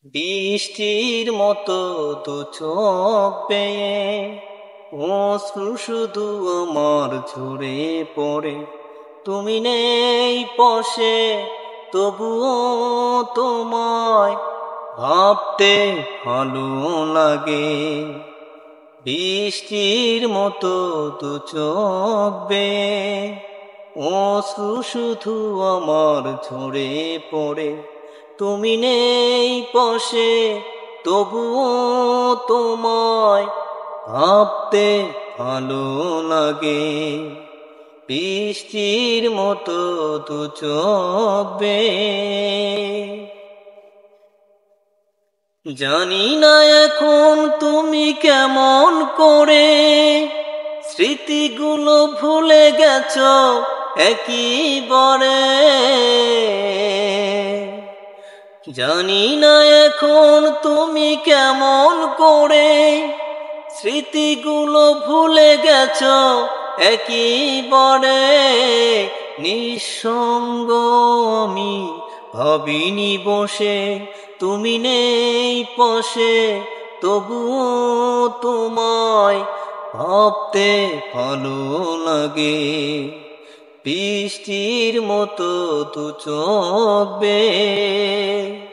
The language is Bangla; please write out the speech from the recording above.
বৃষ্টির মতো দু চোখ বেয়ে অশ্রু শুধু আমার ঝরে পড়ে। তুমি নেই পাশে, তবুও তোমায় ভাবতে ভালো লাগে। বৃষ্টির মতো দু চোখ বেয়ে অশ্রু শুধু আমার ঝরে পড়ে। তুমি নেই পাশে, তবুও তোমায় ভাবতে ভালো লাগে। বৃষ্টির মতো দু চোখ বেয়ে। জানি না এখন তুমি কেমন করে স্মৃতিগুলো ভুলে গেছো একেবারে। জানি না এখন তুমি কেমন করে স্মৃতিগুলো ভুলে গেছো একেবারে। নিঃসঙ্গ আমি ভাবিনি বসে, তুমি নেই পাশে, তবুও তোমায় ভাবতে ভালো লাগে। বৃষ্টির মতো দু চোখ বেয়ে।